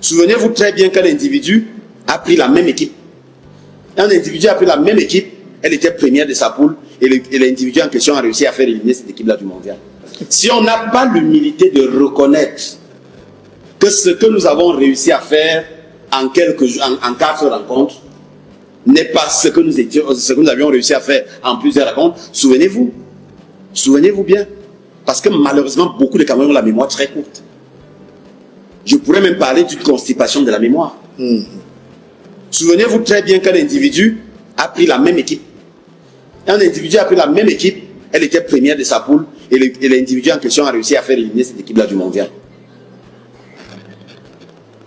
Souvenez-vous très bien qu'un individu a pris la même équipe. Un individu a pris la même équipe, elle était première de sa poule, et l'individu en question a réussi à faire éliminer cette équipe-là du mondial. Si on n'a pas l'humilité de reconnaître que ce que nous avons réussi à faire en 4 rencontres n'est pas ce que nous avions réussi à faire en plusieurs rencontres, souvenez-vous bien, parce que malheureusement beaucoup de Camerounais ont la mémoire très courte. Je pourrais même parler d'une constipation de la mémoire. Souvenez-vous très bien qu'un individu a pris la même équipe. Un individu a pris la même équipe, elle était première de sa poule, et l'individu en question a réussi à faire éliminer cette équipe-là du mondial.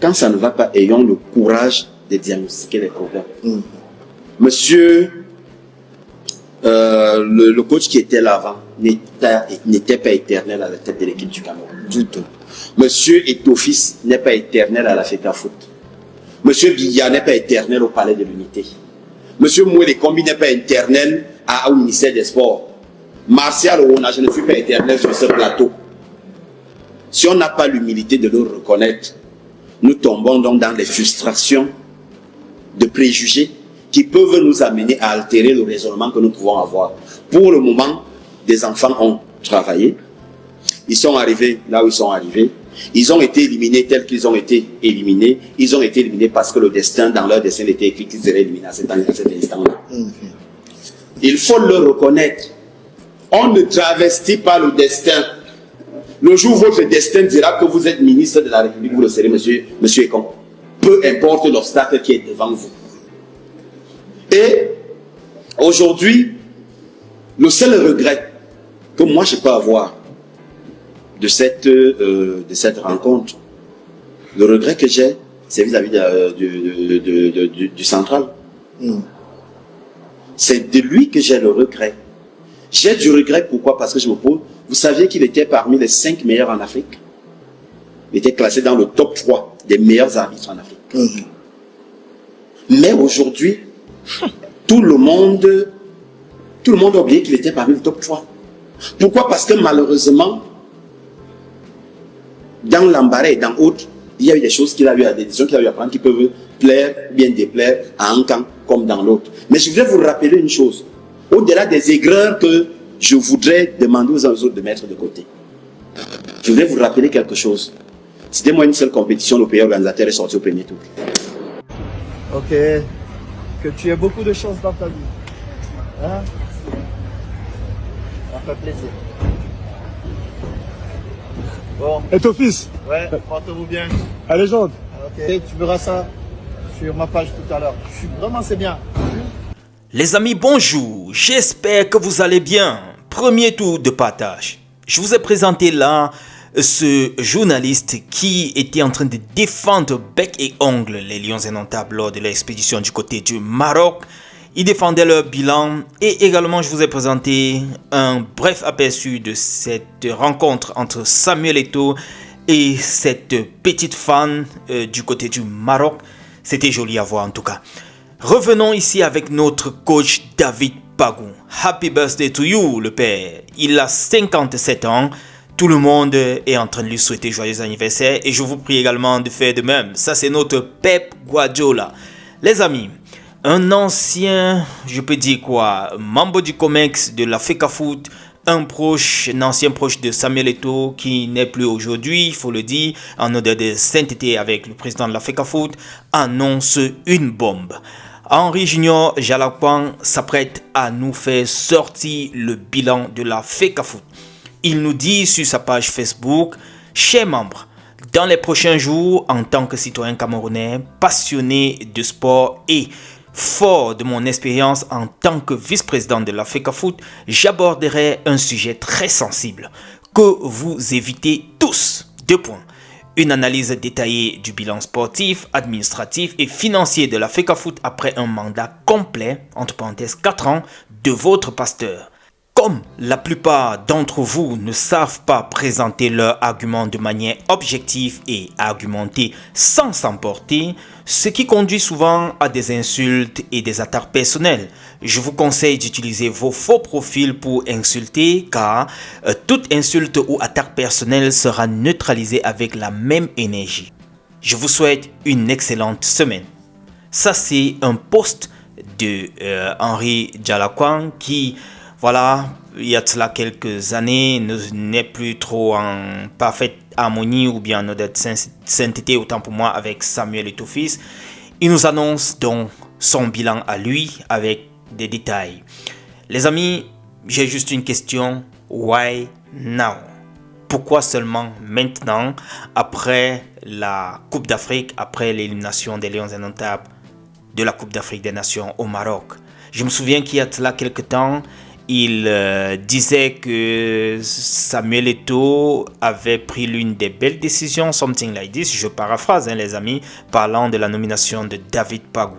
Quand ça ne va pas, ayons le courage de diagnostiquer les problèmes. Monsieur, le coach qui était là avant n'était pas éternel à la tête de l'équipe du Cameroun. Du tout. Monsieur Etofis n'est pas éternel à la FECAFOOT. Monsieur Biya n'est pas éternel au Palais de l'Unité. Monsieur Moué Kombi n'est pas éternel au ministère des Sports. Martial Ouna, je ne suis pas éternel sur ce plateau. Si on n'a pas l'humilité de le reconnaître, nous tombons donc dans des frustrations de préjugés qui peuvent nous amener à altérer le raisonnement que nous pouvons avoir. Pour le moment, des enfants ont travaillé. Ils sont arrivés là où ils sont arrivés. Ils ont été éliminés tels qu'ils ont été éliminés. Ils ont été éliminés parce que le destin, dans leur destin, était écrit qu'ils seraient éliminés à cet instant-là. Il faut le reconnaître. On ne travestit pas le destin. Le jour où votre destin dira que vous êtes ministre de la République, vous le serez, monsieur Ekon. Peu importe l'obstacle qui est devant vous. Et aujourd'hui, le seul regret que moi je peux avoir de cette rencontre, le regret que j'ai, c'est vis-à-vis du central. C'est de lui que j'ai le regret. J'ai du regret, pourquoi? Parce que je me pose, vous saviez qu'il était parmi les 5 meilleurs en Afrique. Il était classé dans le top 3 des meilleurs arbitres en Afrique. Mais aujourd'hui, tout le monde a oublié qu'il était parmi le top 3. Pourquoi? Parce que malheureusement, dans l'embarras et dans autres, il y a eu des choses qu'il a eu à des décisions qu'il a eu à prendre qui peuvent plaire, bien déplaire à un camp comme dans l'autre. Mais je voudrais vous rappeler une chose. Au-delà des aigreurs que je voudrais demander aux uns aux autres de mettre de côté, je voudrais vous rappeler quelque chose. C'était moi une seule compétition, le pays organisateur est sorti au premier tour. Ok. Que tu aies beaucoup de chance dans ta vie. Hein? Ça fait plaisir. Bon. Et ton fils? Ouais, portez-vous bien. La légende. Ok, tu verras ça sur ma page tout à l'heure. Vraiment, c'est bien. Les amis, bonjour. J'espère que vous allez bien. Premier tour de partage. Je vous ai présenté là ce journaliste qui était en train de défendre bec et ongle les Lions indomptables lors de l'expédition du côté du Maroc. Ils défendaient leur bilan et également je vous ai présenté un bref aperçu de cette rencontre entre Samuel Eto'o et cette petite fan du côté du Maroc. C'était joli à voir en tout cas. Revenons ici avec notre coach David Pagou. Happy birthday to you le père. Il a 57 ans. Tout le monde est en train de lui souhaiter joyeux anniversaire et je vous prie également de faire de même. Ça c'est notre Pep Guardiola. Les amis, un ancien, je peux dire quoi, membre du COMEX de la FECAFOOT, un ancien proche de Samuel Eto'o qui n'est plus aujourd'hui, il faut le dire, en odeur de sainteté avec le président de la FECAFOOT, annonce une bombe. Henri Junior Jalakwan s'apprête à nous faire sortir le bilan de la FECAFOOT. Il nous dit sur sa page Facebook, chers membres, dans les prochains jours, en tant que citoyen camerounais, passionné de sport et fort de mon expérience en tant que vice-président de la FECAFOOT, j'aborderai un sujet très sensible que vous évitez tous. 2 points. Une analyse détaillée du bilan sportif, administratif et financier de la FECAFOOT après un mandat complet, entre parenthèses 4 ans, de votre pasteur. Comme la plupart d'entre vous ne savent pas présenter leurs arguments de manière objective et argumentée sans s'emporter, ce qui conduit souvent à des insultes et des attaques personnelles. Je vous conseille d'utiliser vos faux profils pour insulter car toute insulte ou attaque personnelle sera neutralisée avec la même énergie. Je vous souhaite une excellente semaine. Ça, c'est un post de Henri Djalaquan qui, voilà, il y a de cela quelques années, n'est plus trop en parfaite harmonie ou bien en honnête sainteté, autant pour moi, avec Samuel Eto'o-Fils. Il nous annonce donc son bilan à lui avec des détails. Les amis, j'ai juste une question. Why now? Pourquoi seulement maintenant, après la Coupe d'Afrique, après l'élimination des Lions indomptables de la Coupe d'Afrique des Nations au Maroc? Je me souviens qu'il y a de cela quelques temps, il disait que Samuel Eto'o avait pris l'une des belles décisions, something like this, je paraphrase les amis, parlant de la nomination de David Pagou.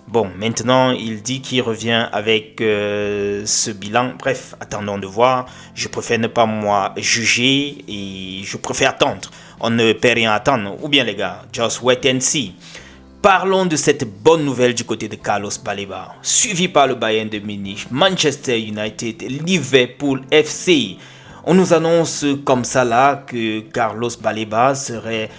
Bon, maintenant, il dit qu'il revient avec ce bilan. Bref, attendons de voir. Je préfère ne pas moi juger et je préfère attendre. On ne peut rien attendre. Ou bien les gars, just wait and see. Parlons de cette bonne nouvelle du côté de Carlos Baleba, suivi par le Bayern de Munich, Manchester United, Liverpool FC. On nous annonce comme ça là que Carlos Baleba serait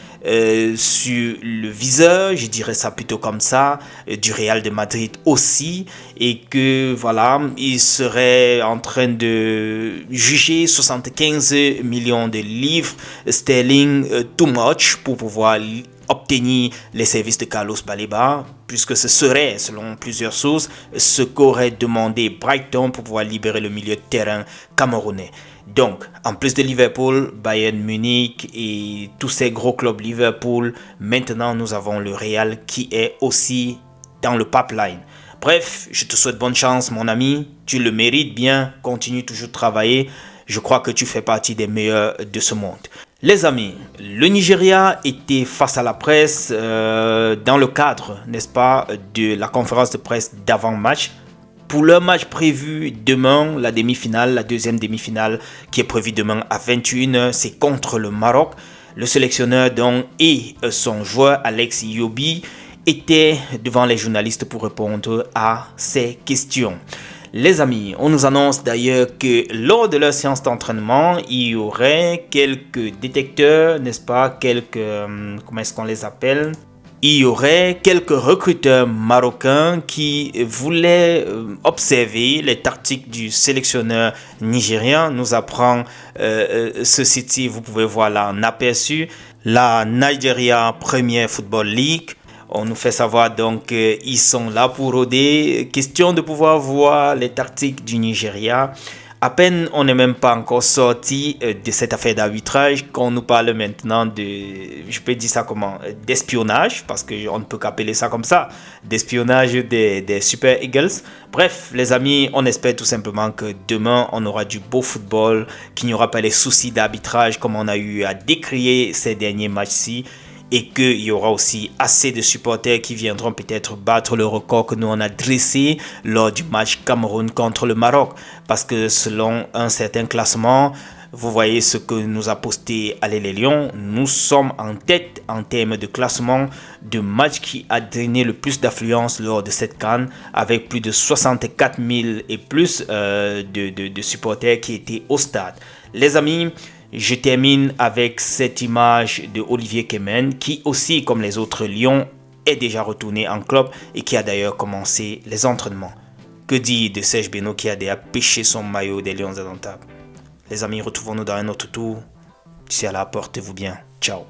sur le viseur, je dirais ça plutôt comme ça, du Real de Madrid aussi, et que voilà, il serait en train de juger 75 millions de livres sterling too much pour pouvoir obtenir les services de Carlos Baleba, puisque ce serait, selon plusieurs sources, ce qu'aurait demandé Brighton pour pouvoir libérer le milieu de terrain camerounais. Donc, en plus de Liverpool, Bayern Munich et tous ces gros clubs Liverpool, maintenant nous avons le Real qui est aussi dans le pipeline. Bref, je te souhaite bonne chance mon ami, tu le mérites bien, continue toujours de travailler, je crois que tu fais partie des meilleurs de ce monde. Les amis, le Nigeria était face à la presse dans le cadre, n'est-ce pas, de la conférence de presse d'avant-match. Pour leur match prévu demain, la demi-finale, la deuxième demi-finale qui est prévue demain à 21h, c'est contre le Maroc. Le sélectionneur donc, et son joueur Alex Iwobi étaient devant les journalistes pour répondre à ces questions. Les amis, on nous annonce d'ailleurs que lors de leur séance d'entraînement, il y aurait quelques détecteurs, n'est-ce pas, comment est-ce qu'on les appelle ? Il y aurait quelques recruteurs marocains qui voulaient observer les tactiques du sélectionneur nigérien. Nous apprend ce site, vous pouvez voir là en aperçu, la Nigeria Premier Football League. On nous fait savoir donc qu'ils sont là pour rôder. Question de pouvoir voir les tactiques du Nigeria. À peine on n'est même pas encore sorti de cette affaire d'arbitrage qu'on nous parle maintenant de, je peux dire ça comment, d'espionnage, parce qu'on ne peut qu'appeler ça comme ça, d'espionnage des Super Eagles. Bref, les amis, on espère tout simplement que demain on aura du beau football, qu'il n'y aura pas les soucis d'arbitrage comme on a eu à décrier ces derniers matchs-ci. Et qu'il y aura aussi assez de supporters qui viendront peut-être battre le record que nous on a dressé lors du match Cameroun contre le Maroc. Parce que selon un certain classement, vous voyez ce que nous a posté Allez les Lions, nous sommes en tête en termes de classement de match qui a drainé le plus d'affluence lors de cette CAN, avec plus de 64 000 et plus de supporters qui étaient au stade. Les amis, je termine avec cette image de Olivier Kemen qui aussi, comme les autres Lions, est déjà retourné en club et qui a d'ailleurs commencé les entraînements. Que dire de Serge Beno qui a déjà pêché son maillot des Lions indomptables? Les amis, retrouvons-nous dans un autre tour. D'ici là, portez-vous bien. Ciao.